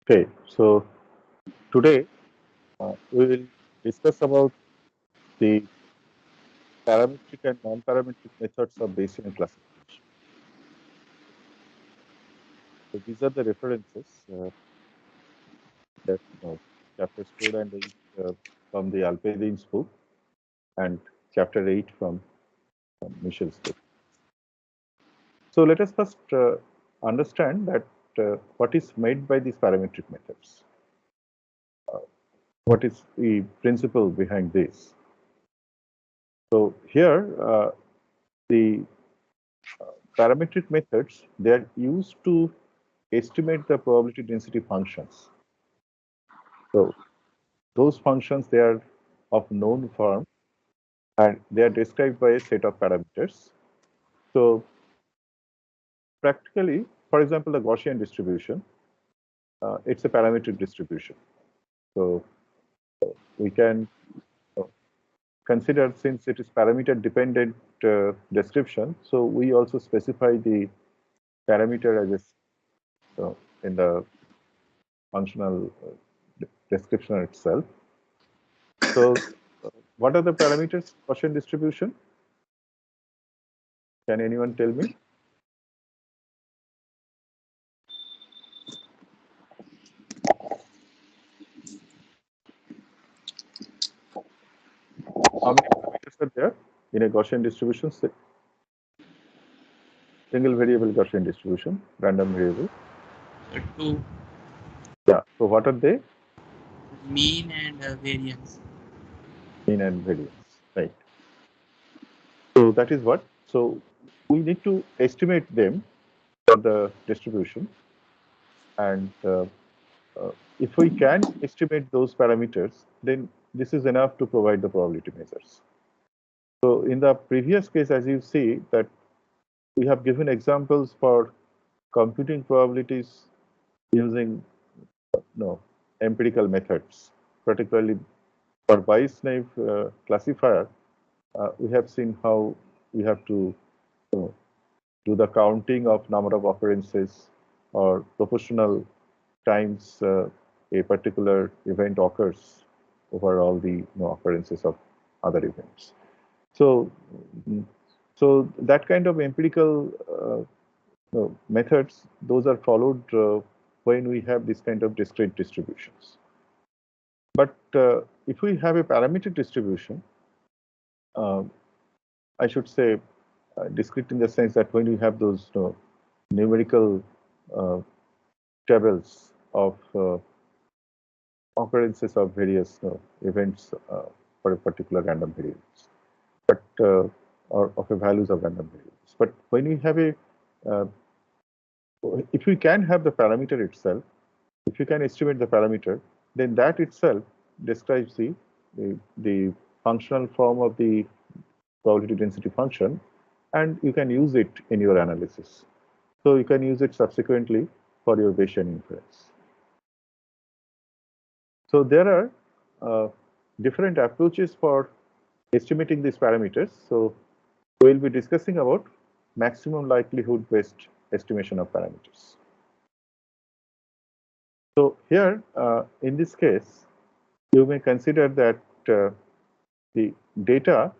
Okay, so today we will discuss about the parametric and non-parametric methods of Bayesian classification. So these are the references that chapters 4 and 8 from the Alpedin's book and chapter 8 from Michel's book. So let us first understand that what is made by these parametric methods. What is the principle behind this? So here the parametric methods, they are used to estimate the probability density functions. So those functions, they are of known form and they are described by a set of parameters. So practically, for example, the Gaussian distribution, it's a parametric distribution. So we can consider, since it is parameter dependent description, so we also specify the parameter as in the functional description itself. So what are the parameters Gaussian distribution? Can anyone tell me? How many parameters are there in a Gaussian distribution? Single variable Gaussian distribution, random variable. Two, Yeah. So what are they? mean and variance. Mean and variance. Right. So that is what. So we need to estimate them for the distribution, and if we can estimate those parameters, then this is enough to provide the probability measures. So in the previous case, as you see, that we have given examples for computing probabilities using empirical methods, particularly for Bayes-Naive classifier. We have seen how we have to do the counting of number of occurrences or proportional times a particular event occurs over all the occurrences of other events. So, so that kind of empirical methods, those are followed when we have this kind of discrete distributions. But if we have a parametric distribution, uh, I should say discrete in the sense that when you have those numerical uh, tables of occurrences of various events for a particular random variables, but or of a values of random variables. But when we have a if we can have the parameter itself, if you can estimate the parameter, then that itself describes the functional form of the probability density function, and you can use it in your analysis. So you can use it subsequently for your Bayesian inference. So there are different approaches for estimating these parameters. So we'll be discussing about maximum likelihood based estimation of parameters. So here, in this case, you may consider that the data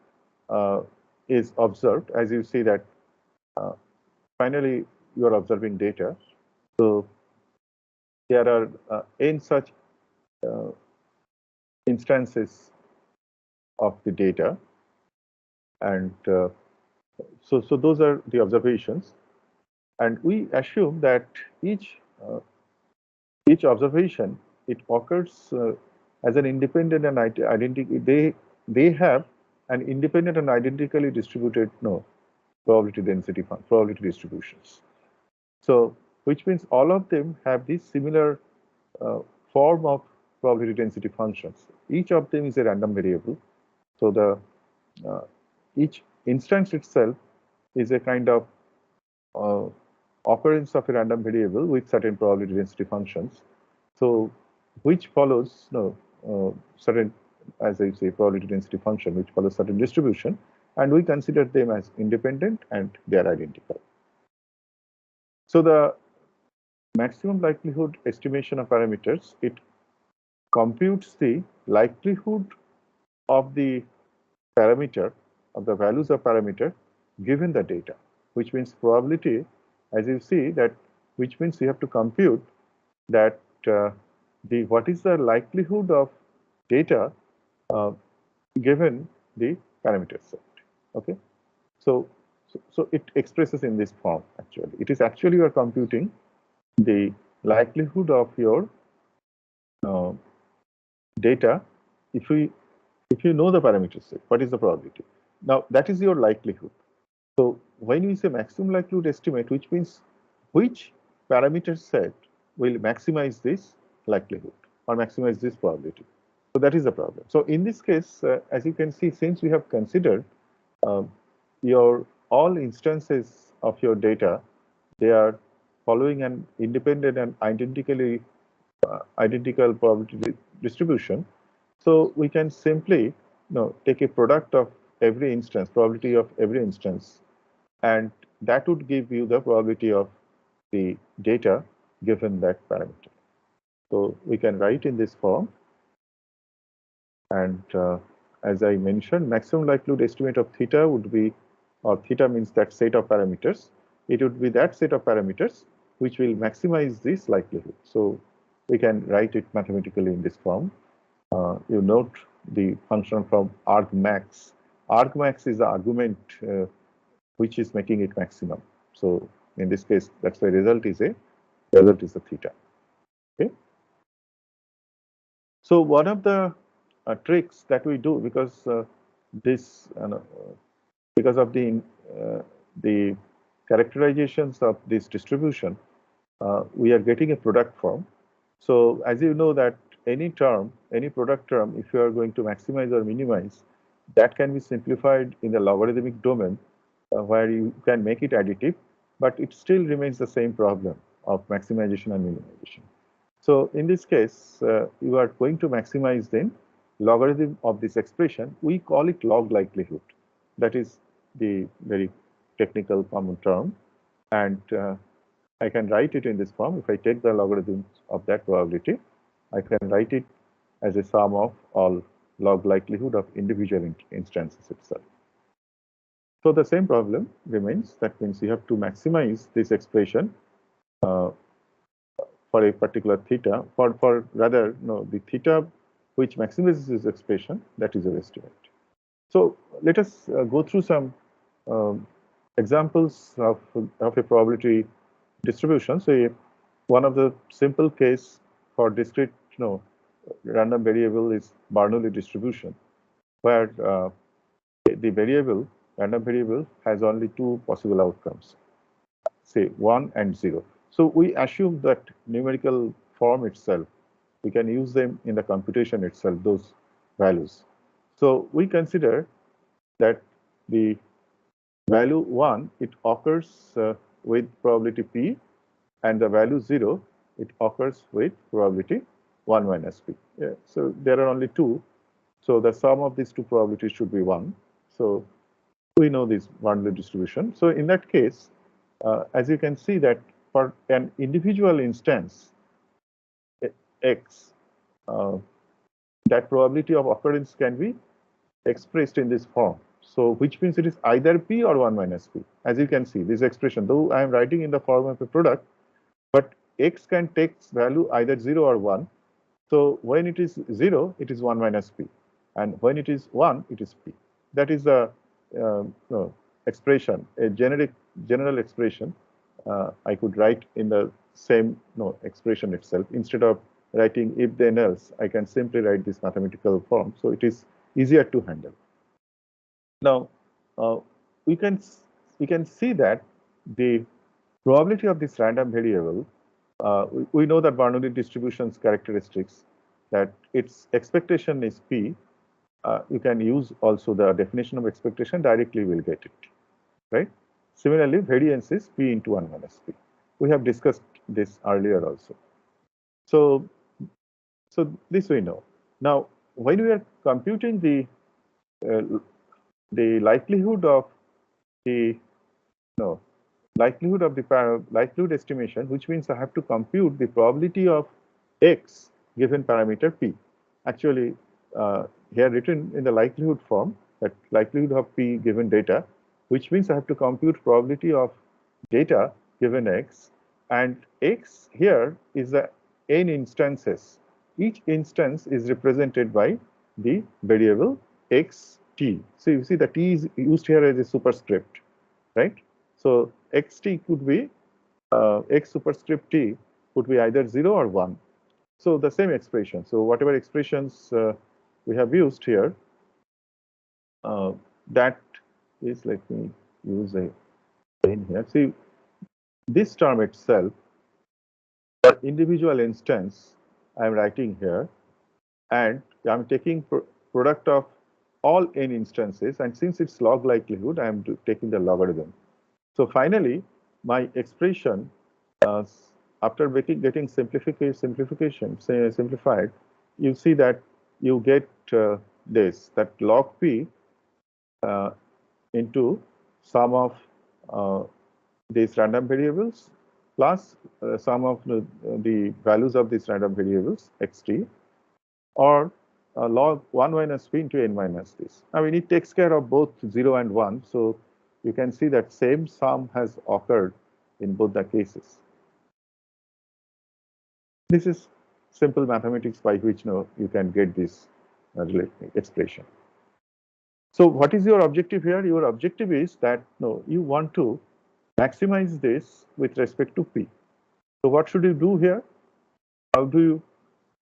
is observed. As you see that uh, finally you are observing data. So there are n such uh, instances of the data, and so those are the observations, and we assume that each observation, it occurs as an independent and identical. They have an independent and identically distributed probability density probability distributions. So which means all of them have this similar form of probability density functions. Each of them is a random variable. So the uh, each instance itself is a kind of uh, occurrence of a random variable with certain probability density functions. So which follows certain, as I say, probability density function, which follows certain distribution, and we consider them as independent and they are identical. So maximum likelihood estimation of parameters, it computes the likelihood of the parameter, of the values of parameter given the data, which means probability, as you see that, which means you have to compute that what is the likelihood of data uh, given the parameter set. Okay, so it expresses in this form. Actually, it is actually you are computing the likelihood of your uh, data if you know the parameter set. What is the probability? Now that is your likelihood. So when we say maximum likelihood estimate, which means which parameter set will maximize this likelihood or maximize this probability. So that is the problem. So in this case, as you can see, since we have considered uh, your all instances of your data, they are following an independent and identical probability distribution. So we can simply take a product of every instance, probability of every instance, and that would give you the probability of the data given that parameter. So we can write in this form, and as I mentioned, maximum likelihood estimate of theta would be, or theta means that set of parameters. It would be that set of parameters which will maximize this likelihood. So we can write it mathematically in this form. You note the function from argmax. Argmax is the argument which is making it maximum. So in this case, that's why result is a theta. Okay. So one of the tricks that we do, because this because of the characterizations of this distribution, we are getting a product form. So as you know that any term, any product term, if you are going to maximize or minimize, that can be simplified in the logarithmic domain where you can make it additive, but it still remains the same problem of maximization and minimization. So in this case, you are going to maximize then logarithm of this expression. We call it log likelihood. That is the very technical common term. And I can write it in this form. If I take the logarithms of that probability, I can write it as a sum of all log likelihood of individual instances itself. So the same problem remains. That means you have to maximize this expression for a particular theta, for rather, no, the theta which maximizes this expression, that is your estimate. So let us go through some examples of a probability distribution. So one of the simple case for discrete random variable is Bernoulli distribution, where the variable, random variable, has only two possible outcomes, say 1 and 0. So we assume that numerical form itself, we can use them in the computation itself, those values. So we consider that the value 1, it occurs with probability p, and the value 0, it occurs with probability 1 minus p. Yeah. So there are only two. So the sum of these two probabilities should be 1. So we know this Bernoulli distribution. So in that case, as you can see that for an individual instance, x, that probability of occurrence can be expressed in this form. So which means it is either p or 1 minus p. As you can see, this expression, though I am writing in the form of a product, but x can take value either 0 or 1. So when it is 0, it is 1 minus p. And when it is 1, it is p. That is the expression, a general expression. I could write in the same expression itself. Instead of writing if then else, I can simply write this mathematical form. So it is easier to handle. Now, we can see that the probability of this random variable, we know that Bernoulli distribution's characteristics, that its expectation is p. You can use also the definition of expectation, directly will get it, right? Similarly, variance is p into 1 minus p. We have discussed this earlier also. So this we know. Now, when we are computing the likelihood of the likelihood of the likelihood estimation, which means I have to compute the probability of x given parameter p. Actually, here written in the likelihood form, that likelihood of p given data, which means I have to compute probability of data given x, and x here is the n instances. Each instance is represented by the variable xt. So you see the t is used here as a superscript, right? So xt could be x superscript t could be either 0 or 1. So the same expression. So whatever expressions we have used here, that is, let me use a pen here. See, this term itself, the individual instance I am writing here, and I'm taking product of all n instances, and since it's log likelihood, I am taking the logarithm. So finally, my expression, after getting simplified, you see that you get this, that log p into sum of these random variables plus sum of the values of these random variables xt, or log 1 minus p into n minus this. I mean, it takes care of both 0 and 1. So you can see that same sum has occurred in both the cases. This is simple mathematics by which you can get this expression. So what is your objective here? Your objective is that you want to maximize this with respect to p. So what should you do here? How do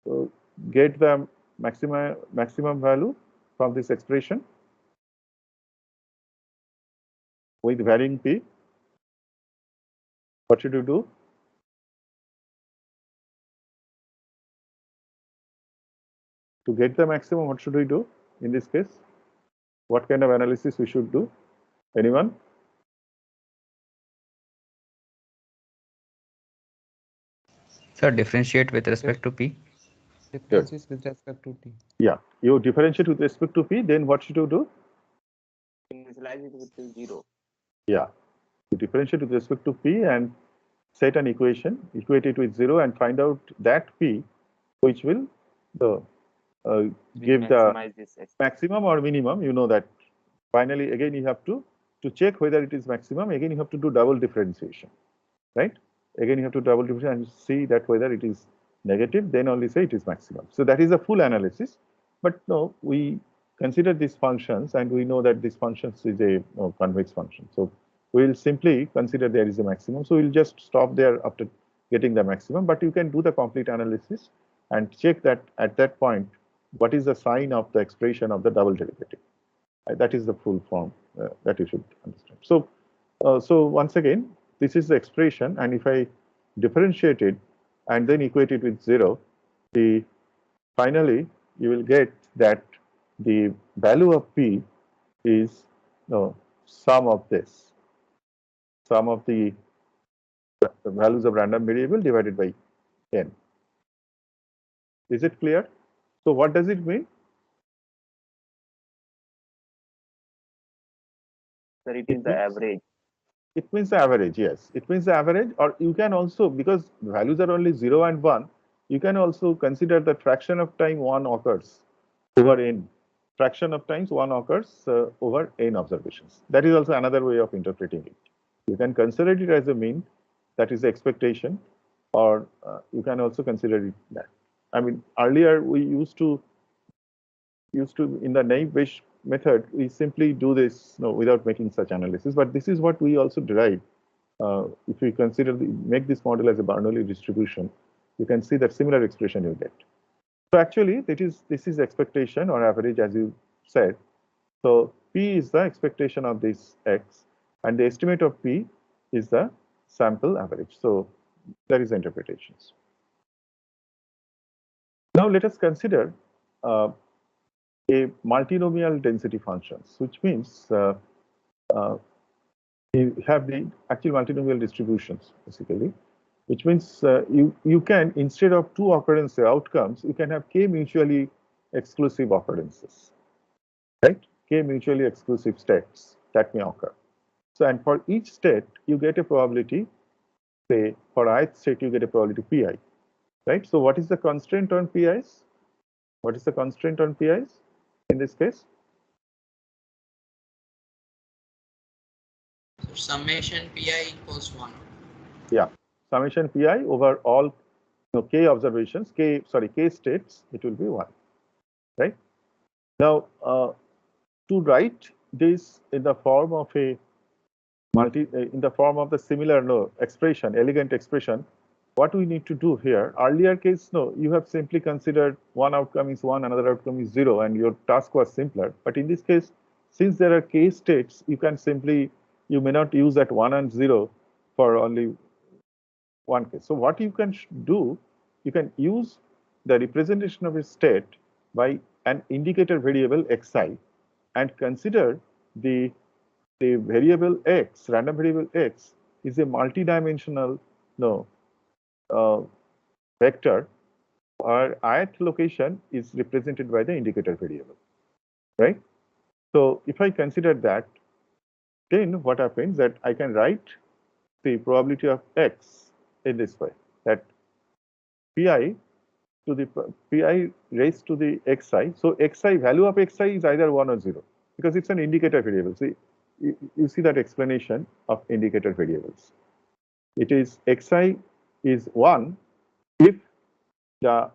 you get the maximum value from this expression with varying p? What should you do? To get the maximum, what should we do in this case? What kind of analysis we should do? Anyone? Sir, differentiate with respect to p. Differences with respect to t. Yeah, you differentiate with respect to p, then what should you do? Initialize it with 0. Yeah, you differentiate with respect to p and set an equation, equate it with 0, and find out that p which will give the maximum or minimum. You know that finally again you have to check whether it is maximum. Again you have to do double differentiation, right? Again you have to double differentiate and see that whether it is negative, then only say it is maximum. So that is a full analysis. But no, we consider these functions and we know that this function is a convex function. So we will simply consider there is a maximum. So we'll just stop there after getting the maximum. But you can do the complete analysis and check that at that point, what is the sign of the expression of the double derivative. That is the full form that you should understand. So, so once again, this is the expression, and if I differentiate it and then equate it with 0, finally you will get that the value of p is sum of this, sum of the values of random variable divided by n. Is it clear? So what does it mean? So it is the average. It means the average, yes. It means the average, or you can also, because values are only 0 and 1, you can also consider that fraction of time 1 occurs over n. Fraction of times 1 occurs over n observations. That is also another way of interpreting it. You can consider it as a mean, that is the expectation, or you can also consider it that. I mean, earlier we used to in the naive-Bayes method, we simply do this without making such analysis. But this is what we also derive. If we consider make this model as a Bernoulli distribution, you can see that similar expression you get. So actually, this is expectation or average, as you said. So p is the expectation of this x, and the estimate of p is the sample average. So there is interpretations. Now let us consider a multinomial density functions, which means you have the actual multinomial distributions basically, which means you can, instead of two occurrence outcomes, you can have k mutually exclusive occurrences, right? K mutually exclusive states that may occur. So, and for each state, you get a probability, say for ith state, you get a probability pi, right? So, what is the constraint on pi's? What is the constraint on pi's in this case? So summation pi equals 1. Yeah, summation pi over all k observations, k states, it will be 1, right? Now, to write this in the form of a in the form of the similar expression, elegant expression, what we need to do here, earlier case, you have simply considered one outcome is 1, another outcome is 0, and your task was simpler. But in this case, since there are k states, you can simply, you may not use that 1 and 0 for only one case. So what you can do, you can use the representation of a state by an indicator variable xi and consider the variable x, random variable x, is a multi-dimensional vector, or ith location is represented by the indicator variable, right? So if I consider that, then what happens that I can write the probability of x in this way, that pi to the pi raised to the xi. So xi, value of xi is either 1 or 0 because it's an indicator variable. See, you see that explanation of indicator variables. It is xi is 1 if the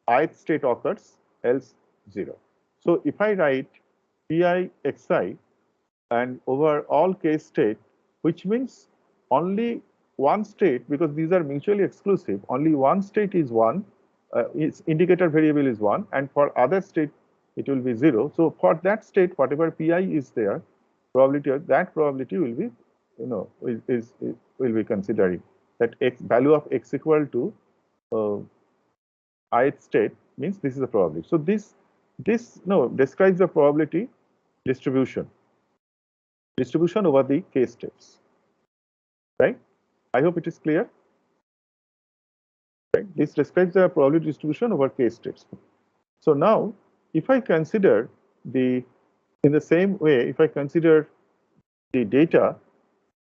ith state occurs, else 0. So if I write pi xi and over all k state, which means only one state, because these are mutually exclusive, only one state is 1, its indicator variable is 1, and for other state it will be 0. So for that state, whatever pi is there, probability of that probability will be, will be considering that x value of x equal to ith state means this is the probability. So this describes the probability distribution over the k states, right? I hope it is clear. Right? This describes the probability distribution over k states. So now, if I consider in the same way, if I consider the data,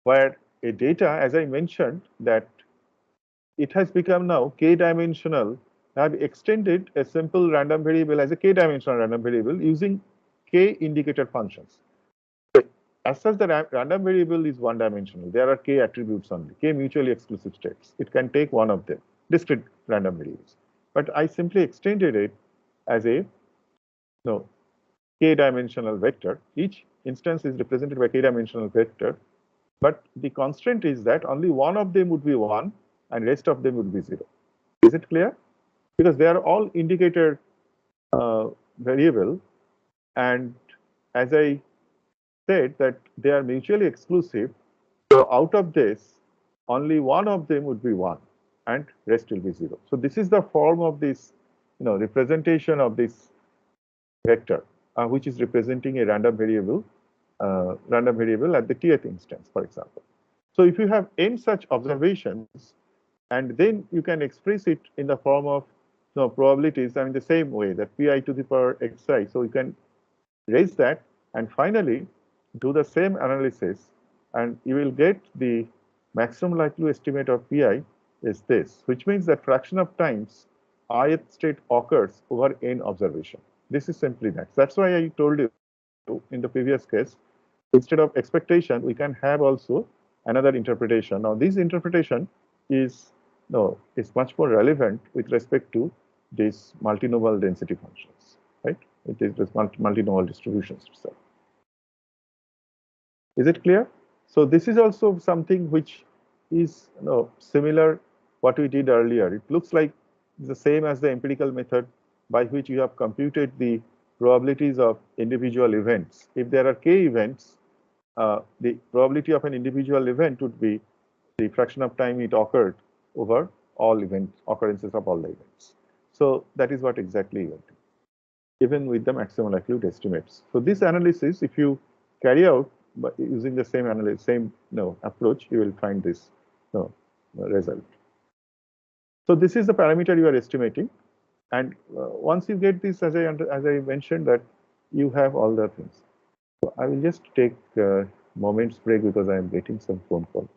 where a data, as I mentioned, that it has become now k-dimensional. I have extended a simple random variable as a k-dimensional random variable using k indicator functions. As such, the random variable is one-dimensional. There are k attributes only, k mutually exclusive states. It can take one of them, discrete random variables. But I simply extended it as a k-dimensional vector. Each instance is represented by k-dimensional vector. But the constraint is that only one of them would be 1 and rest of them would be 0. Is it clear? Because they are all indicator variable, and as I said that they are mutually exclusive, so out of this, only one of them would be 1 and rest will be 0. So this is the form of this, representation of this vector, which is representing a random variable at the tth instance, for example. So if you have n such observations, and then you can express it in the form of probabilities, I mean the same way, that pi to the power xi. So you can raise that and finally do the same analysis, and you will get the maximum likely estimate of pi is this, which means that fraction of times ith state occurs over n observation. This is simply that. That's why I told you in the previous case, instead of expectation, we can have also another interpretation. Now, this interpretation is much more relevant with respect to these multinomial density functions, right? It is this multinomial distributions itself. Is it clear? So this is also something which is similar what we did earlier. It looks like the same as the empirical method by which you have computed the probabilities of individual events. If there are k events, the probability of an individual event would be the fraction of time it occurred over all occurrences of all the events. So that is what exactly you do, even with the maximum likelihood estimates. So this analysis, if you carry out by using the same approach, you will find this result. So this is the parameter you are estimating, and once you get this, as I mentioned, that you have all the things. So I will just take moment's break because I am getting some phone call.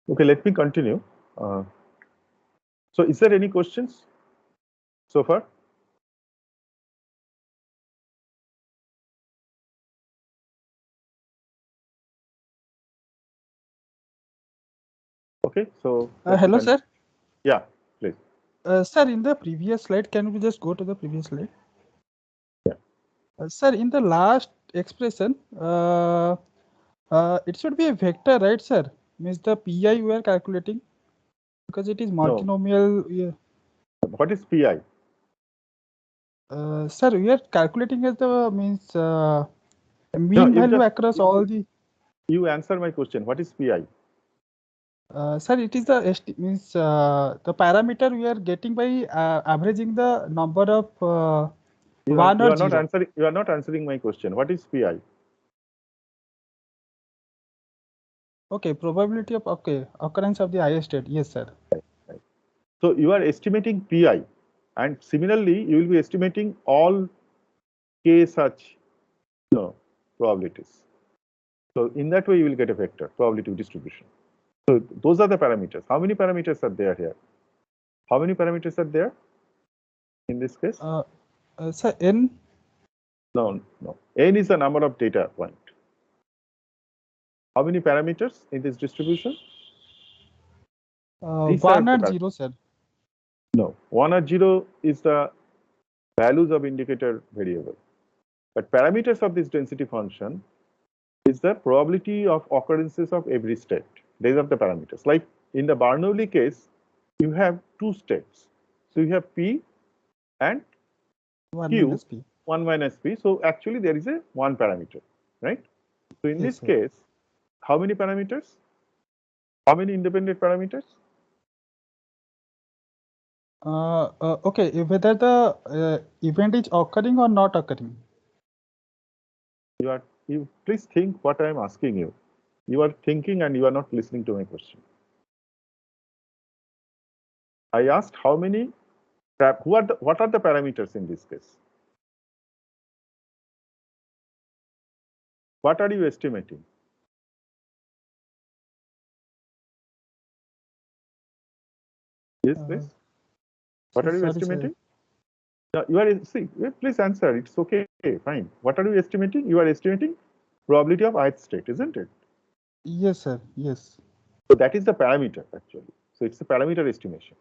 Okay, let me continue. So is there any questions so far? Okay, so let me Hello, continue. sir. Yeah, please. Sir, in the previous slide, can we just go to the previous slide? Yeah. Sir, in the last expression, it should be a vector, right, sir? Means the pi we are calculating because it is multinomial. Yeah. What is PI? Sir, we are calculating as the means mean you value just- across all the. You answer my question. What is PI? Sir, it is the means the parameter we are getting by averaging the number of You 1 are or not 0. answering. You are not answering my question. What is PI? Okay, probability of occurrence of the highest state. Yes, sir. So you are estimating PI, and similarly, you will be estimating all k such probabilities. So in that way, you will get a vector probability distribution. So those are the parameters. How many parameters are there here? How many parameters are there in this case? Sir, n. No. N is the number of data point. How many parameters in this distribution? 1 or 0, sir. No, 1 or 0 is the values of indicator variable. But parameters of this density function is the probability of occurrences of every state. These are the parameters. Like in the Bernoulli case, you have two states. So you have P and 1 Q, minus p. 1 minus P. So actually there is a one parameter, right? So in Yes, this sir. case, how many parameters? How many independent parameters? Okay, whether the event is occurring or not occurring. You please think what I am asking you. You are thinking and you are not listening to my question. I asked how many, what are the parameters in this case? What are you estimating? Yes, please. What are you Sorry, estimating? sir. You are please answer. It's okay, fine. What are you estimating? You are estimating probability of ith state, isn't it? Yes, sir. Yes. So that is the parameter actually. So it's a parameter estimation.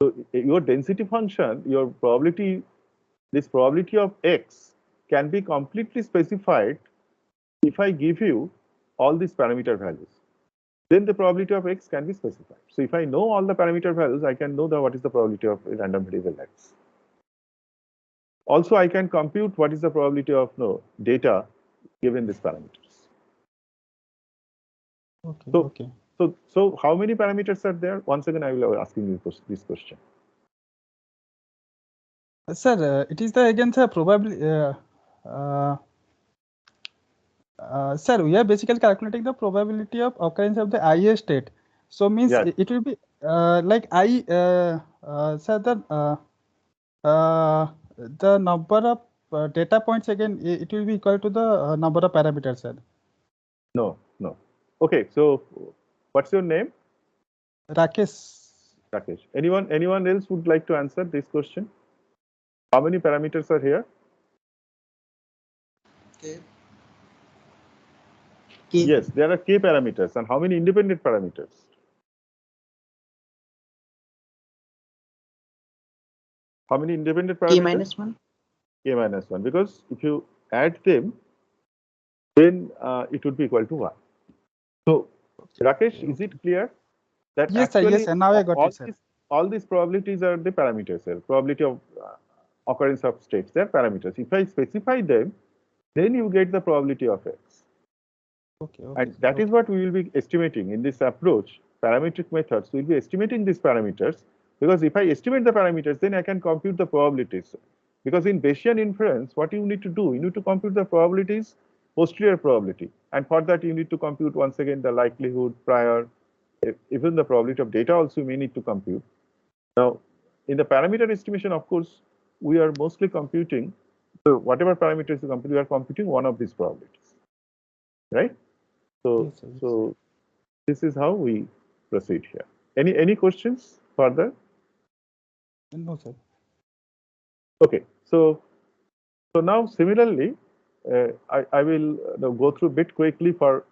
So your density function, your probability, this probability of x can be completely specified if I give you all these parameter values. Then the probability of x can be specified. So if I know all the parameter values, I can know what is the probability of a random variable x. Also, I can compute what is the probability of data given these parameters. Okay. So, okay. So how many parameters are there? Once again, I will be asking you this question. Sir, it is the again, sir, probably. Sir, we are basically calculating the probability of occurrence of the IA state. So means Yes. it will be like I, sir, the number of data points again, it will be equal to the number of parameters, sir. No. Okay, so what's your name? Rakesh. Rakesh. Anyone else would like to answer this question? How many parameters are here? Okay. Yes, there are k parameters. And how many independent parameters? How many independent parameters? K-1. k minus 1, because if you add them, then it would be equal to 1. So, Rakesh, is it clear that Yes, sir. actually Yes, sir. Now I got it, sir. all these probabilities are the parameters, sir. Probability of occurrence of states, they are parameters. If I specify them, then you get the probability of x. Okay. Okay. And that is what we will be estimating in this approach. Parametric methods, we will be estimating these parameters, because if I estimate the parameters, then I can compute the probabilities. Because in Bayesian inference, what you need to do, you need to compute the probabilities, posterior probability. And for that, you need to compute once again the likelihood, prior, even the probability of data also you may need to compute. Now, in the parameter estimation, of course, we are mostly computing, so whatever parameters you compute, we are computing one of these probabilities, right? So, Yes, sir. Yes. so this is how we proceed here. Any questions further? No, sir. Okay, so now similarly, I will go through a bit quickly for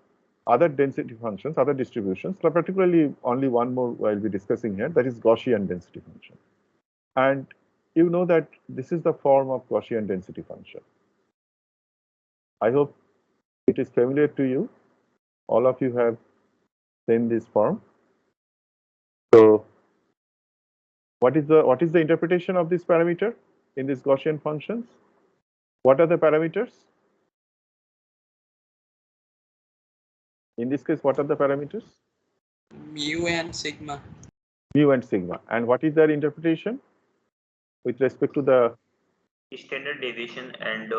other density functions, other distributions, but particularly only one more I'll be discussing here, that is Gaussian density function. And you know that this is the form of Gaussian density function. I hope it is familiar to you. All of you have seen this form. So what is the interpretation of this parameter in these Gaussian functions? What are the parameters? In this case, what are the parameters? Mu and sigma. Mu and sigma. And what is their interpretation with respect to the standard deviation and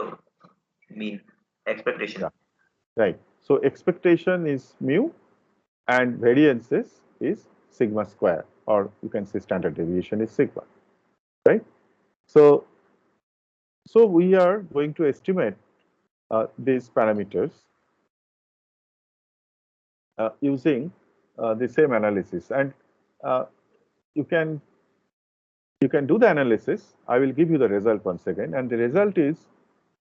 mean expectation? Yeah. Right. So expectation is mu and variance is sigma square, or you can say standard deviation is sigma, right? So we are going to estimate these parameters using the same analysis, and you can do the analysis. I will give you the result once again, and the result is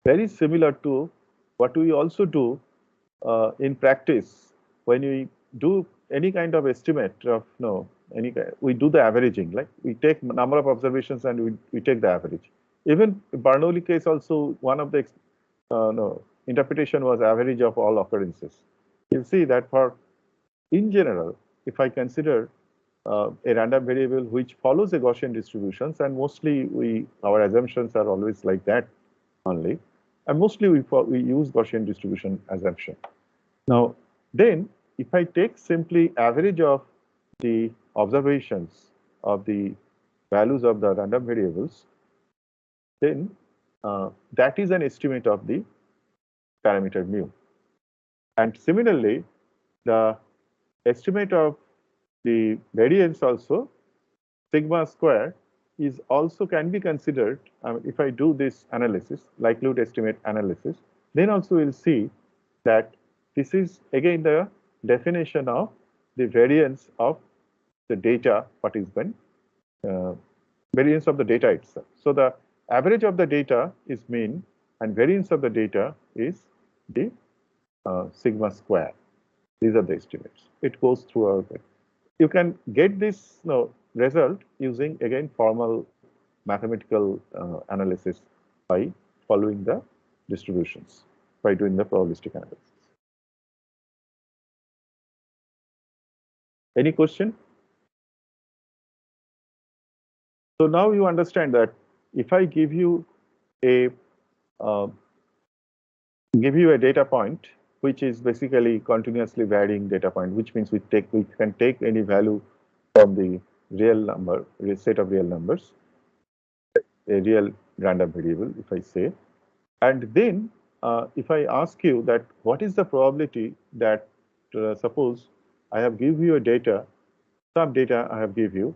very similar to what we also do in practice when we do any kind of estimate of we do the averaging, like we take number of observations and we take the average. Even Bernoulli case also, one of the interpretation was average of all occurrences. You see that for in general, if I consider a random variable which follows a Gaussian distributions, and mostly our assumptions are always like that only, and mostly we use Gaussian distribution assumption. Now, then if I take simply average of the observations of the values of the random variables, then that is an estimate of the parameter mu. And similarly, the estimate of the variance also, sigma square, is also can be considered. If I do this analysis, likelihood estimate analysis, then also we'll see that this is again the definition of the variance of the data participant, variance of the data itself. So the average of the data is mean, and variance of the data is the sigma square. These are the estimates. It goes through our. You can get this result using again formal mathematical analysis by following the distributions, by doing the probabilistic analysis. Any question? So now you understand that if I give you a data point which is basically continuously varying data point, which means we can take any value from the real number, a set of real numbers, a real random variable, if I say, and then if I ask you that what is the probability that suppose I have give you a data, some data I have give you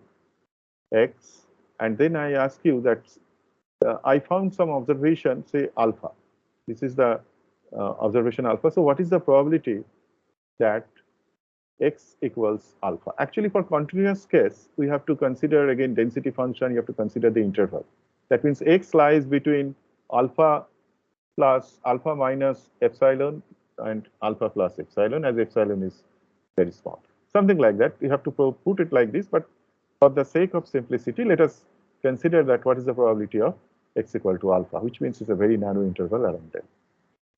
X, and then I ask you that I found some observation, say alpha. This is the observation alpha. So what is the probability that X equals alpha? Actually, for continuous case, we have to consider again density function. You have to consider the interval. That means X lies between alpha plus alpha minus epsilon and alpha plus epsilon, as epsilon is very small. Something like that. You have to put it like this, but for the sake of simplicity, let us consider that what is the probability of x equal to alpha, which means it's a very narrow interval around them.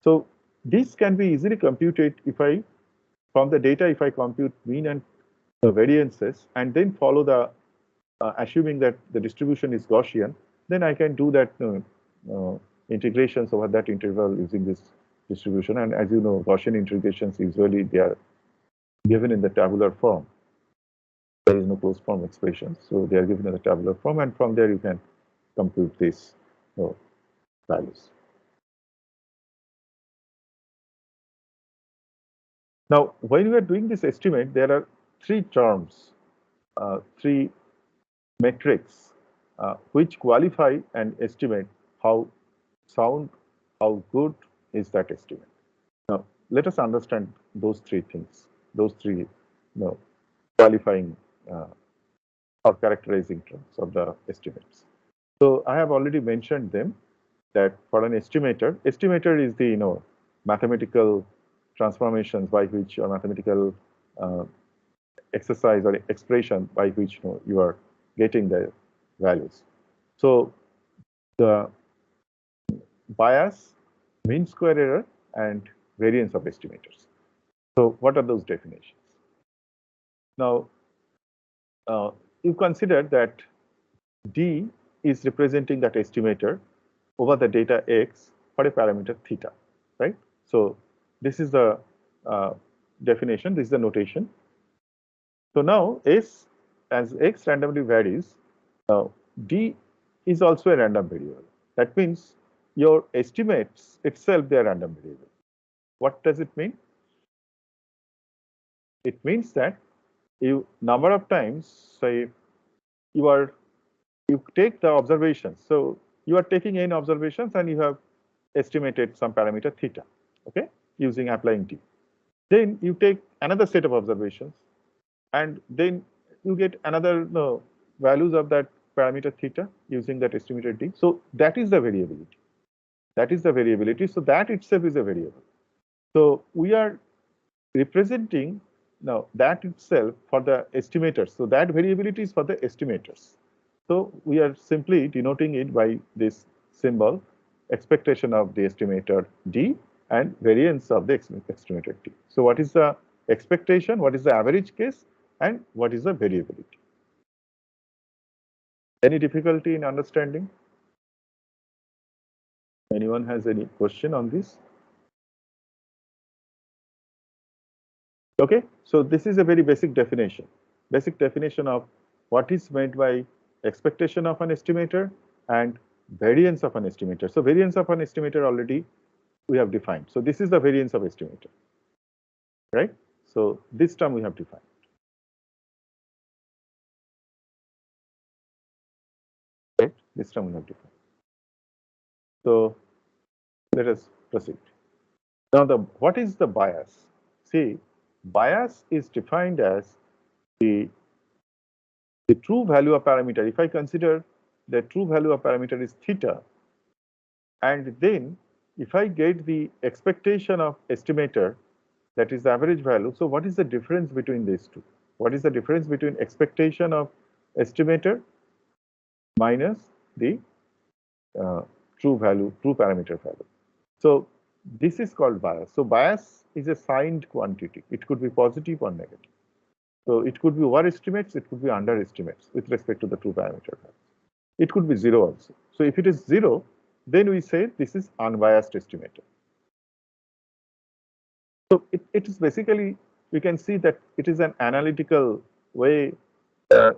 So this can be easily computed if I, from the data, if I compute mean and the variances and then follow the, assuming that the distribution is Gaussian, then I can do that integrations over that interval using this distribution. And as you know, Gaussian integrations usually they are given in the tabular form. There is no closed form expression, so they are given in the tabular form, and from there you can compute these values. Now, when we are doing this estimate, there are three terms, three metrics, which qualify and estimate how sound, how good is that estimate. Now, let us understand those three things, those three qualifying or characterizing terms of the estimates. So I have already mentioned them, that for an estimator is the mathematical transformations by which, or mathematical exercise or expression by which you are getting the values. So the bias, mean square error, and variance of estimators. So what are those definitions? Now, you consider that D is representing that estimator over the data X for a parameter theta, right? So this is the definition, this is the notation. So now S, as X randomly varies, D is also a random variable. That means your estimates itself, they are random variable. What does it mean? It means that you number of times, say you take the observations. So you are taking n observations and you have estimated some parameter theta, okay, using applying D. Then you take another set of observations and then you get another values of that parameter theta using that estimated D. So that is the variability. That is the variability. So that itself is a variable. So we are representing now that itself for the estimators. So that variability is for the estimators. So we are simply denoting it by this symbol, expectation of the estimator D and variance of the estimator T. So what is the expectation, what is the average case, and what is the variability? Any difficulty in understanding? Anyone has any question on this? Okay, so this is a very basic definition of what is meant by expectation of an estimator and variance of an estimator. So variance of an estimator already we have defined. So this is the variance of estimator, right? So this term we have defined. Right? This term we have defined. So let us proceed. Now, what is the bias? See, bias is defined as the true value of parameter. If I consider the true value of parameter is theta, and then if I get the expectation of estimator, that is the average value. So what is the difference between these two? What is the difference between expectation of estimator minus the true parameter value? So this is called bias. So bias is a signed quantity. It could be positive or negative. So it could be overestimates, it could be underestimates with respect to the true parameter value. It could be zero also. So if it is zero, then we say this is unbiased estimator. So it is basically, we can see that it is an analytical way. The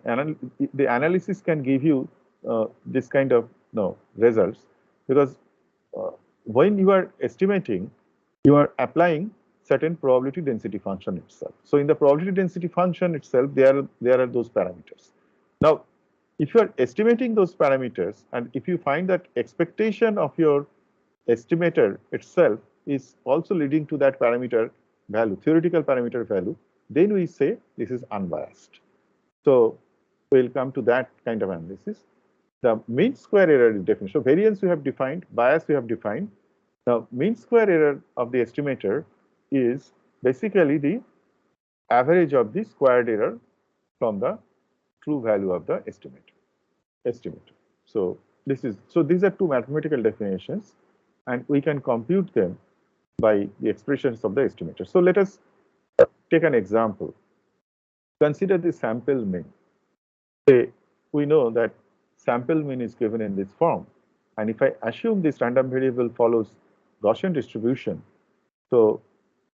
analysis can give you this kind of results, because when you are estimating, you are applying certain probability density function itself. So in the probability density function itself, there are those parameters. Now, if you are estimating those parameters, and if you find that expectation of your estimator itself is also leading to that parameter value, theoretical parameter value, then we say this is unbiased. So we'll come to that kind of analysis. The mean square error is defined. So variance we have defined, bias we have defined. Now, mean square error of the estimator is basically the average of the squared error from the true value of the estimator. So So these are two mathematical definitions, and we can compute them by the expressions of the estimator. So let us take an example. Consider the sample mean. Say we know that sample mean is given in this form, and if I assume this random variable follows Gaussian distribution, so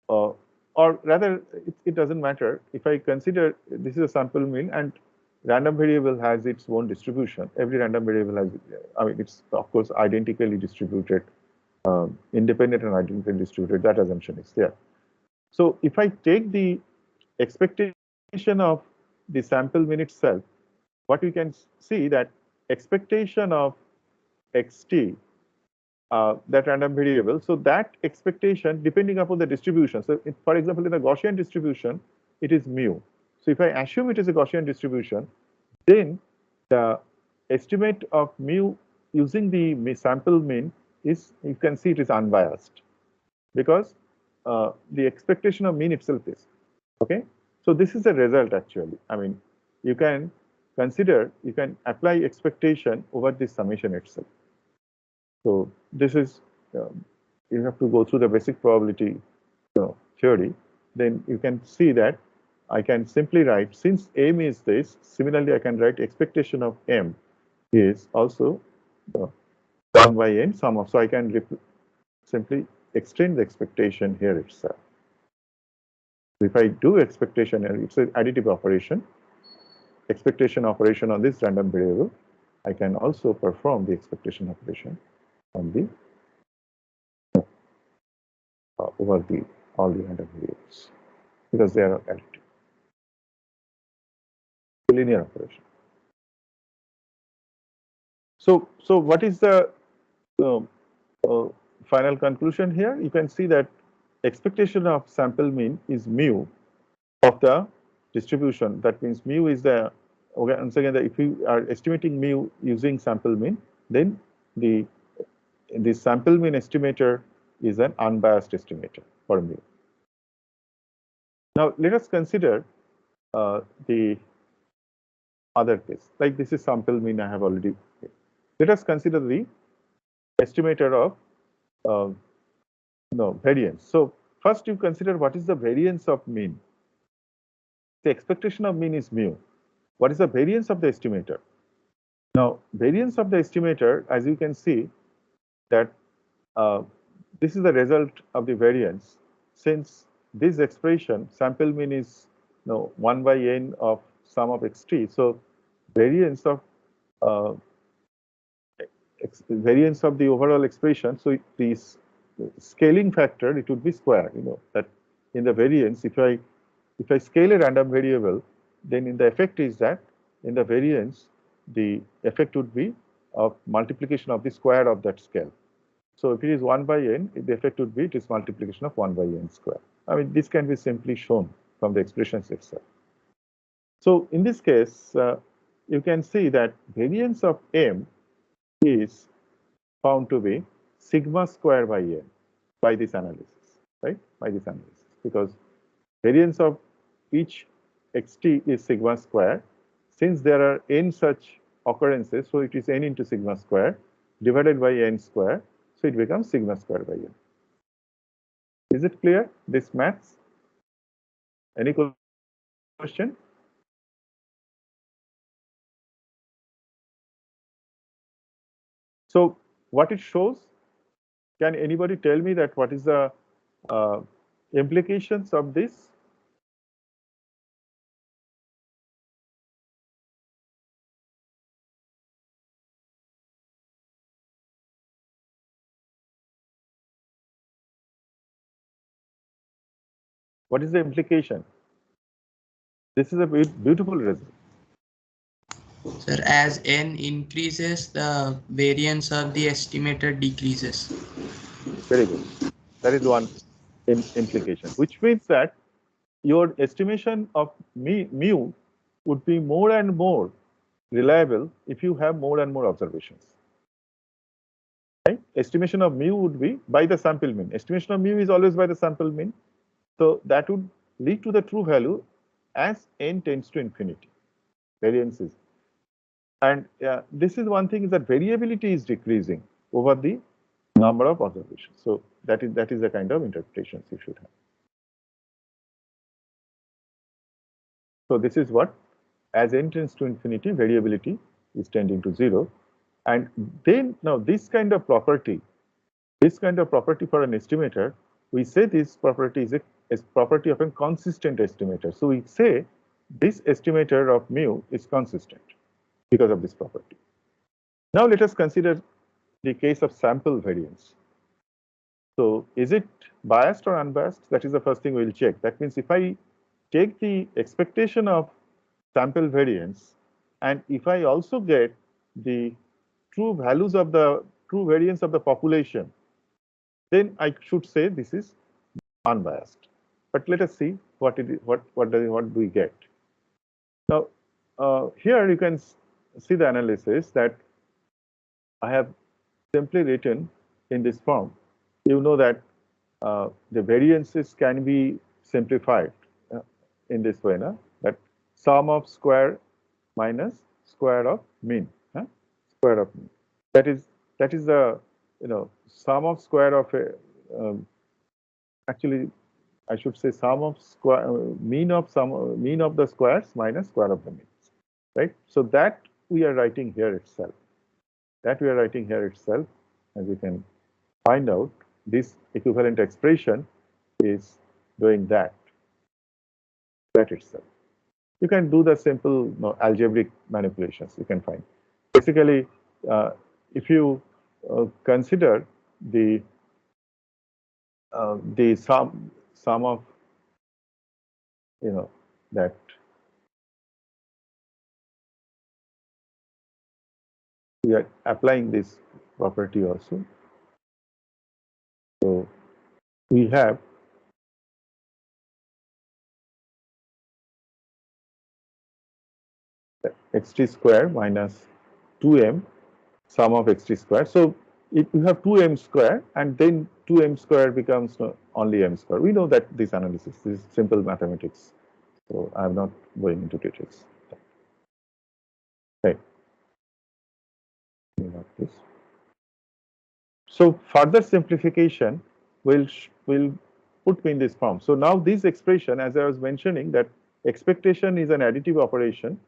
or rather it doesn't matter. If I consider this is a sample mean and random variable has its own distribution, every random variable has, I mean, it's of course identically distributed, independent and identically distributed, that assumption is there. So if I take the expectation of the sample mean itself, what we can see that expectation of xt, that random variable, so that expectation depending upon the distribution. So for example, in the Gaussian distribution, it is mu. So if I assume it is a Gaussian distribution, then the estimate of mu using the sample mean is, you can see it is unbiased, because the expectation of mean itself is, okay? So this is the result actually. I mean, you can consider, you can apply expectation over this summation itself. So this is, you have to go through the basic probability theory. Then you can see that I can simply write, since m is this, similarly I can write expectation of m is also 1 by n sum of. So I can simply extend the expectation here itself. If I do expectation, it's an additive operation, expectation operation on this random variable, I can also perform the expectation operation on the over the all the random variables, because they are additive. Linear operation. So what is the final conclusion here? You can see that expectation of sample mean is mu of the distribution. That means mu is the, once again, if you are estimating mu using sample mean, then the sample mean estimator is an unbiased estimator for mu. Now let us consider the other case. Like this is sample mean, I have already. Let us consider the estimator of variance. So first you consider what is the variance of mean. The expectation of mean is mu. What is the variance of the estimator? Now variance of the estimator, as you can see, that this is the result of the variance. Since this expression sample mean is 1 by n of sum of xt, so variance of the overall expression, so this scaling factor, it would be square. That in the variance, if I scale a random variable, then in the effect is that in the variance the effect would be of multiplication of the square of that scale. So if it is 1 by n, the effect would be it is multiplication of 1 by n square. I mean, this can be simply shown from the expressions itself. So in this case, you can see that variance of m is found to be sigma square by n by this analysis, right? By this analysis, because variance of each xt is sigma square. Since there are n such occurrences, so it is n into sigma square divided by n square, so it becomes sigma square by n. Is it clear, this maths? Any question? So what it shows, can anybody tell me that what is the implications of this? What is the implication? This is a beautiful result. Sir, as n increases, the variance of the estimator decreases. Very good. That is one implication, which means that your estimation of mu would be more and more reliable if you have more and more observations. Right? Estimation of mu would be by the sample mean. Estimation of mu is always by the sample mean. So that would lead to the true value as n tends to infinity. Variance is. And this is one thing, is that variability is decreasing over the number of observations. So that is the kind of interpretations you should have. So this is what, as n tends to infinity, variability is tending to 0. And then now this kind of property for an estimator, we say this property is a property of a consistent estimator. So we say this estimator of mu is consistent because of this property. Now let us consider the case of sample variance. So is it biased or unbiased? That is the first thing we will check. That means if I take the expectation of sample variance, and if I also get the true values of the true variance of the population, then I should say this is unbiased. But let us see what do we get. Now here you can see the analysis that I have simply written in this form. You know that the variances can be simplified in this way, that sum of square minus square of mean, square of mean. That is the sum of square of a actually I should say sum of square mean of the squares minus square of the means, right? So that we are writing here itself. As you can find out, this equivalent expression is doing that itself. You can do the simple algebraic manipulations you can find. Basically, if you consider the sum of that we are applying this property also. So we have xt square minus 2m sum of xt square. So if you have 2m square, and then 2m square becomes only m square. We know that this analysis is simple mathematics. So I am not going into details. Okay. This. So further simplification will put me in this form. So now this expression, as I was mentioning, that expectation is an additive operation.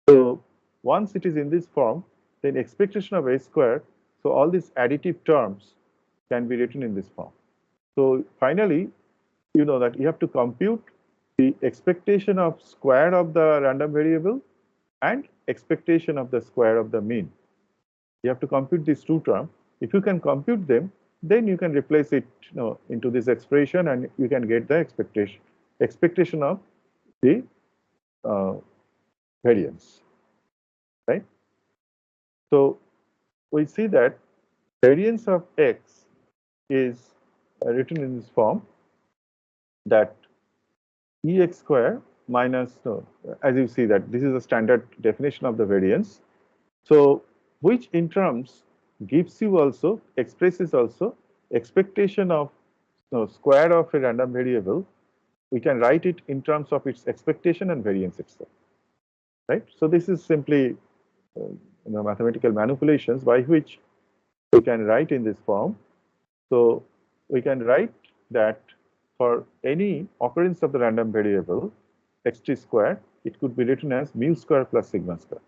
So once it is in this form, then expectation of a square, so all these additive terms can be written in this form. So finally, you know that you have to compute the expectation of square of the random variable and expectation of the square of the mean. You have to compute these two terms. If you can compute them, then you can replace it into this expression, and you can get the expectation of the variance, right? So we see that variance of x is written in this form, that ex square minus, as you see that this is a standard definition of the variance. So which in terms gives you also, expresses also expectation of square of a random variable. We can write it in terms of its expectation and variance itself, right? So this is simply mathematical manipulations by which we can write in this form. So we can write that for any occurrence of the random variable xt square, it could be written as mu square plus sigma square.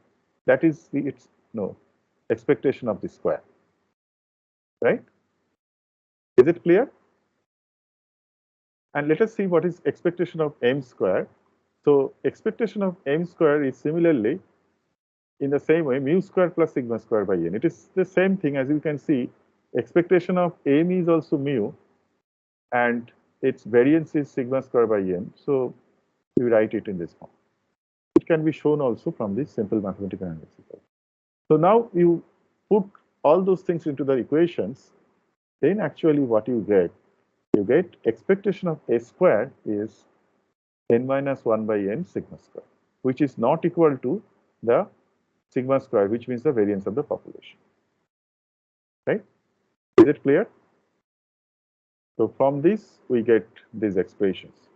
That is its expectation of the square, right? Is it clear? And let us see what is expectation of m square. So expectation of m square is similarly in the same way mu square plus sigma square by n. It is the same thing. As you can see, expectation of m is also mu, and its variance is sigma square by n. So we write it in this form. It can be shown also from this simple mathematical analysis. So now you put all those things into the equations, then actually what you get expectation of a square is n minus 1 by n sigma square, which is not equal to the sigma square, which means the variance of the population, right? Is it clear? So from this we get these expressions.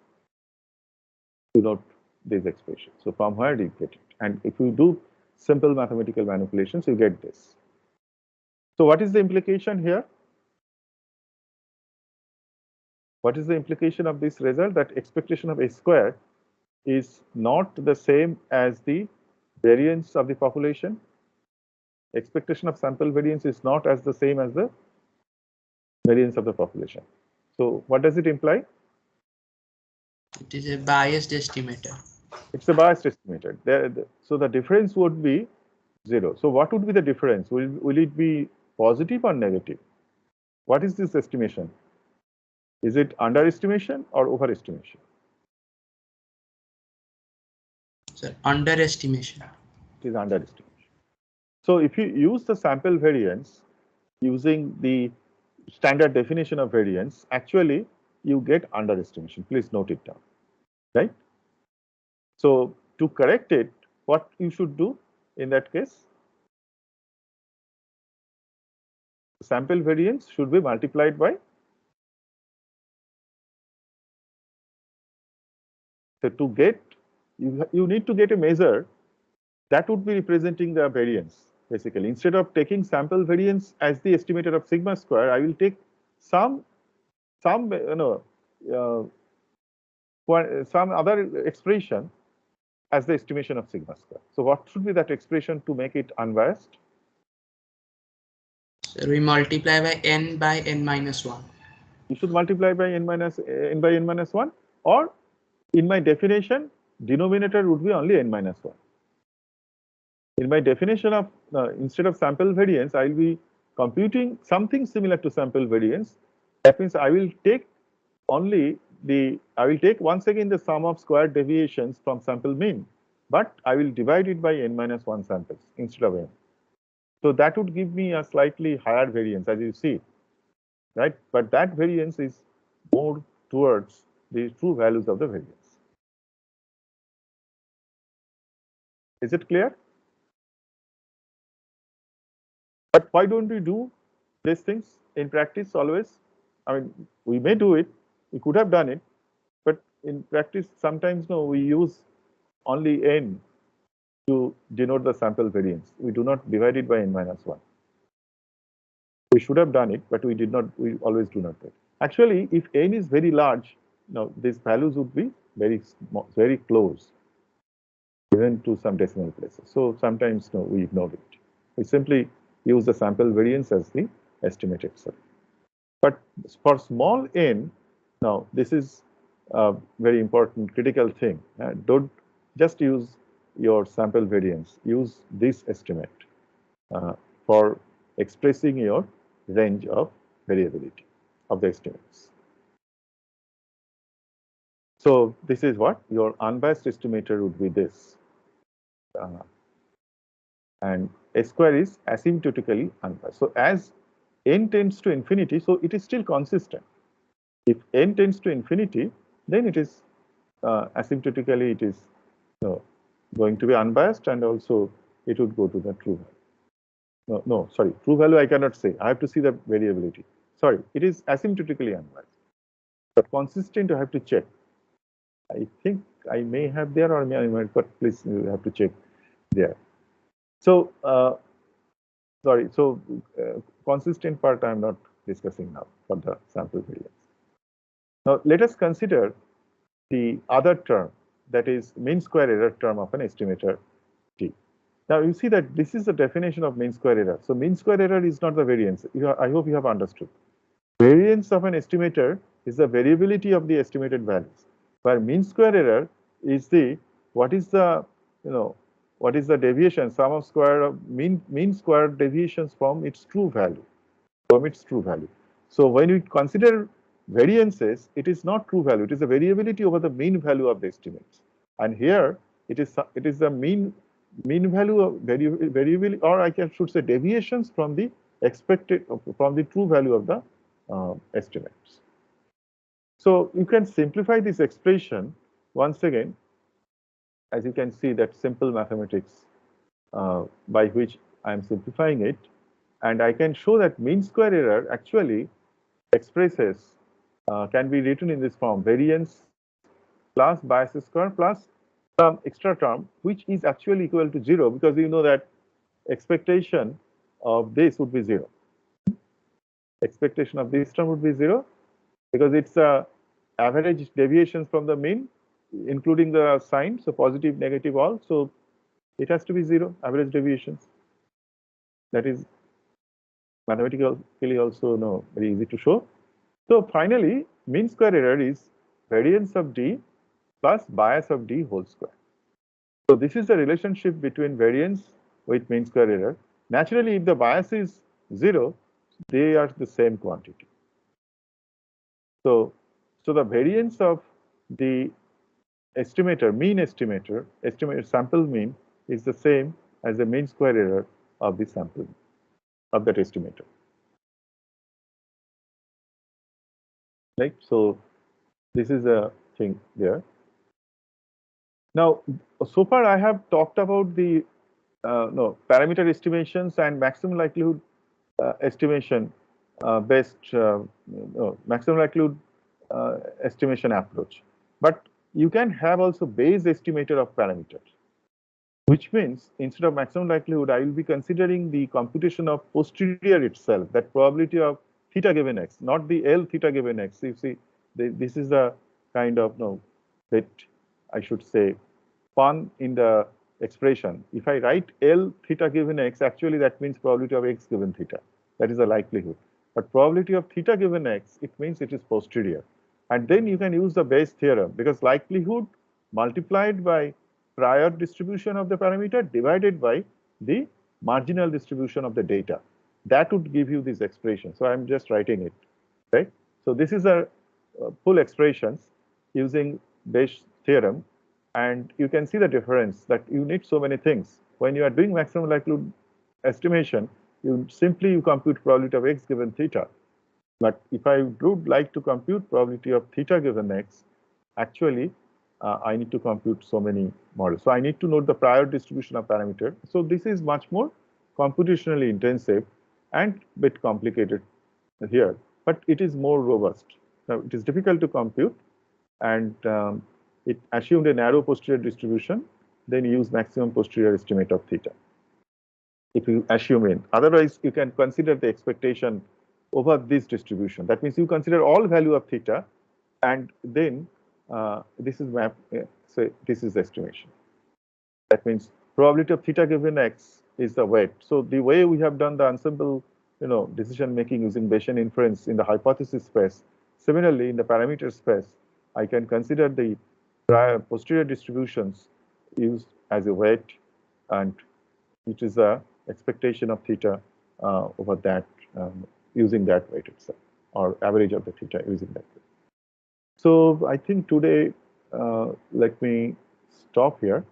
You note these expressions. So from where do you get it? And if you do simple mathematical manipulations, you get this. So what is the implication here? What is the implication of this result? That expectation of S square is not the same as the variance of the population. Expectation of sample variance is not as the same as the variance of the population. So what does it imply? It is a biased estimator. It's a biased estimator. So the difference would be 0. So what would be the difference? Will it be positive or negative? What is this estimation? Is it underestimation or overestimation? Sir, underestimation. It is underestimation. So if you use the sample variance using the standard definition of variance, actually you get underestimation. Please note it down, right? So to correct it, what you should do in that case? Sample variance should be multiplied by. So to get, you need to get a measure that would be representing the variance. Basically, instead of taking sample variance as the estimator of sigma square, I will take some other expression as the estimation of sigma square. So what should be that expression to make it unbiased? So we multiply by n minus 1. You should multiply by n by n minus 1, or in my definition, denominator would be only n minus 1. In my definition of instead of sample variance, I will be computing something similar to sample variance. That means I will take only I will take once again the sum of squared deviations from sample mean, but I will divide it by n minus 1 samples instead of n. So that would give me a slightly higher variance, as you see, right? But that variance is more towards the true values of the variance. Is it clear? But why don't we do these things in practice always? I mean, we may do it, we could have done it, but in practice, sometimes no, we use only n to denote the sample variance. We do not divide it by n minus 1. We should have done it, but we did not. We always do not do it. Actually, if n is very large, these values would be very close, even to some decimal places. So sometimes we ignore it. We simply use the sample variance as the estimate itself. But for small n, now this is a very important critical thing. Don't just use your sample variance. Use this estimate for expressing your range of variability of the estimates. So this is what your unbiased estimator would be this. And S square is asymptotically unbiased. So as n tends to infinity, so it is still consistent. If n tends to infinity, then it is asymptotically it is going to be unbiased, and also it would go to the true value. No, sorry, true value I cannot say. I have to see the variability. Sorry, it is asymptotically unbiased. But consistent, I have to check. I think I may have there or I might, but please you have to check there. So, sorry, so consistent part I am not discussing now for the sample variance. Now, let us consider the other term, that is mean square error term of an estimator T. Now, you see that this is the definition of mean square error. So, mean square error is not the variance. I hope you have understood. Variance of an estimator is the variability of the estimated values, where mean square error is what is the deviation, sum of square of mean square deviations from its true value, So when we consider variances, it is not true value, it is the variability over the mean value of the estimates. And here it is the mean value of variability, or I should say deviations from the true value of the estimates. So you can simplify this expression once again, as you can see that simple mathematics by which I am simplifying it, and I can show that mean square error actually expresses can be written in this form: variance plus bias square plus some extra term which is actually equal to 0, because you know that expectation of this would be 0. Expectation of this term would be 0 because it's a average deviations from the mean, including the sign, so positive, negative, all. So it has to be 0, average deviations. That is mathematically also very easy to show. So finally, mean square error is variance of D plus bias of D whole square. So this is the relationship between variance with mean square error. Naturally, if the bias is 0, they are the same quantity. So the variance of the estimator, mean estimator, sample mean is the same as the mean square error of the sample of that estimator. Right? So this is a thing there. Now, so far I have talked about the parameter estimations and maximum likelihood estimation based maximum likelihood estimation approach. But you can have also Bayes estimator of parameters, which means instead of maximum likelihood, I will be considering the computation of posterior itself, that probability of theta given x, not the L theta given x. You see, this is the kind of bit, I should say, fun in the expression. If I write L theta given x, actually that means probability of x given theta. That is the likelihood. But probability of theta given x, it means it is posterior. And then you can use the Bayes theorem, because likelihood multiplied by prior distribution of the parameter divided by the marginal distribution of the data. That would give you this expression. So I'm just writing it, right? So this is a full expressions using Bayes theorem. And you can see the difference that you need so many things. When you are doing maximum likelihood estimation, you compute probability of x given theta. But if I would like to compute probability of theta given x, actually, I need to compute so many models. So I need to note the prior distribution of parameter. So this is much more computationally intensive and bit complicated here, but it is more robust. Now, it is difficult to compute, and it assumed a narrow posterior distribution, then use maximum posterior estimate of theta. If you assume in, otherwise you can consider the expectation over this distribution. That means you consider all value of theta, and then this is map. So this is the estimation. That means probability of theta given x is the weight. So the way we have done the ensemble, decision making using Bayesian inference in the hypothesis space. Similarly, in the parameter space, I can consider the prior posterior distributions used as a weight, and which is a expectation of theta over that using that weight itself, or average of the theta using that weight. So I think today, let me stop here.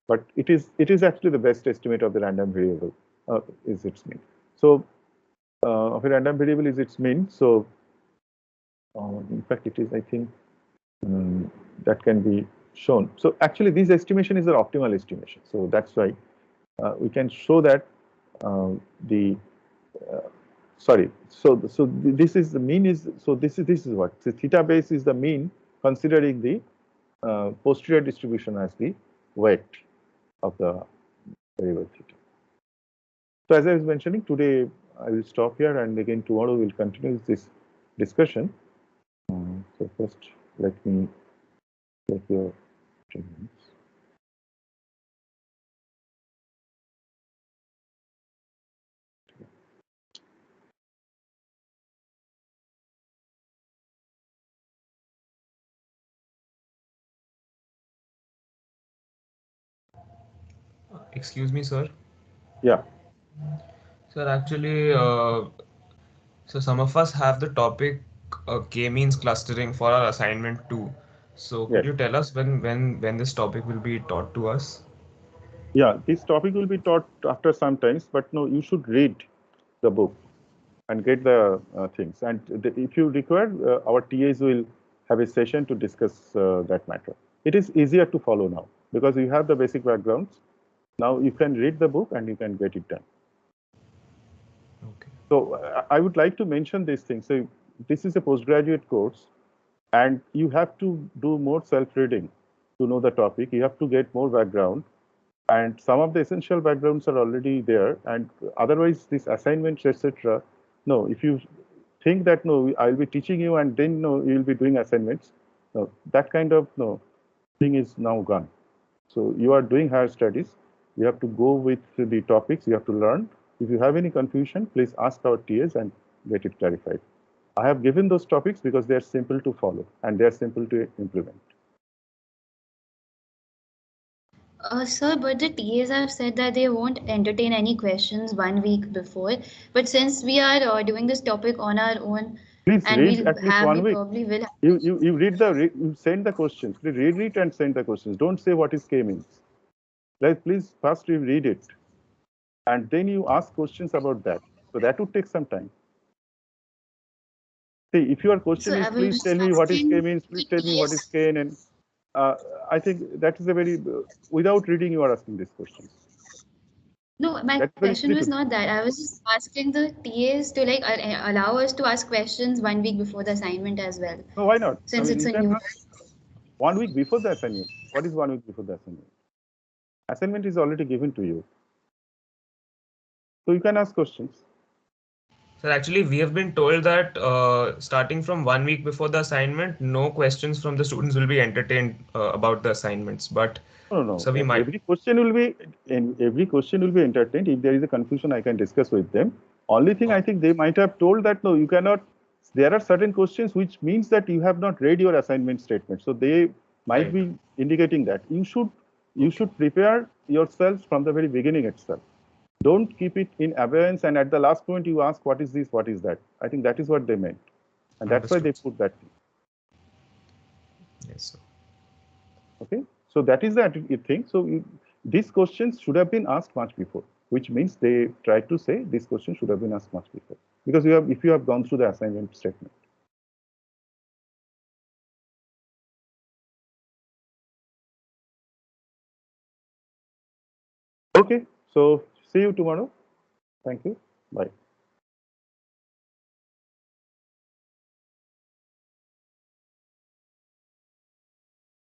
But it is actually the best estimate of the random variable is its mean. So of a random variable is its mean. So in fact, it is, I think, that can be shown. So actually, this estimation is an optimal estimation. So that's why we can show that sorry. So this is the mean is, so this is what? So theta base is the mean considering the posterior distribution as the weight of the variable theta. So as I was mentioning, today I will stop here, and again tomorrow we'll continue this discussion. So first, let me take your 10 minutes. Excuse me, sir. Yeah. Sir, actually, so some of us have the topic k-means clustering for our assignment too. So could Yes. you tell us when this topic will be taught to us? Yeah, this topic will be taught after some times, but no, you should read the book and get the things. And if you require, our TAs will have a session to discuss that matter. It is easier to follow now because you have the basic backgrounds. Now you can read the book and you can get it done. Okay. So I would like to mention these things. So this is a postgraduate course, and you have to do more self-reading to know the topic. You have to get more background. And some of the essential backgrounds are already there. And otherwise, this assignments, etc. No, if you think that no, I'll be teaching you and then no, you'll be doing assignments. No, that kind of no thing is now gone. So you are doing higher studies. You have to go with the topics. You have to learn. If you have any confusion, please ask our TAs and get it clarified. I have given those topics because they are simple to follow and they are simple to implement. Sir, but the TAs have said that they won't entertain any questions 1 week before. But since we are doing this topic on our own, Please and read we'll at least have, 1 we week. probably will have. You read you send the questions. Please read it and send the questions. Don't say what is K-means. Please first you read it, and then you ask questions about that. So that would take some time. See, if your question So is, I was please just tell me what is asking K-means. Please tell me what is TAs. K, and I think that is a very without reading you are asking this question. No, my That's very question easy was to. not that. I was just asking the TAs to like allow us to ask questions 1 week before the assignment as well, No, why not? I since mean, it's you a can new. ask 1 week before the assignment. What is 1 week before the assignment? Assignment is already given to you. So you can ask questions. So actually, we have been told that starting from 1 week before the assignment, no questions from the students will be entertained about the assignments. But No. so we might. Every question will be entertained. If there is a confusion, I can discuss with them. Only thing I think they might have told that no, you cannot. There are certain questions which means that you have not read your assignment statement. So they might Right. be indicating that you should prepare yourself from the very beginning itself. Don't keep it in abeyance, and at the last point you ask what is this, what is that. I think that is what they meant, and that's why they Understood. put that. Yes, sir. Okay, so that is the thing. So these questions should have been asked much before, which means they tried to say this question should have been asked much before, because if you have gone through the assignment statement. Okay, so see you tomorrow. Thank you. Bye.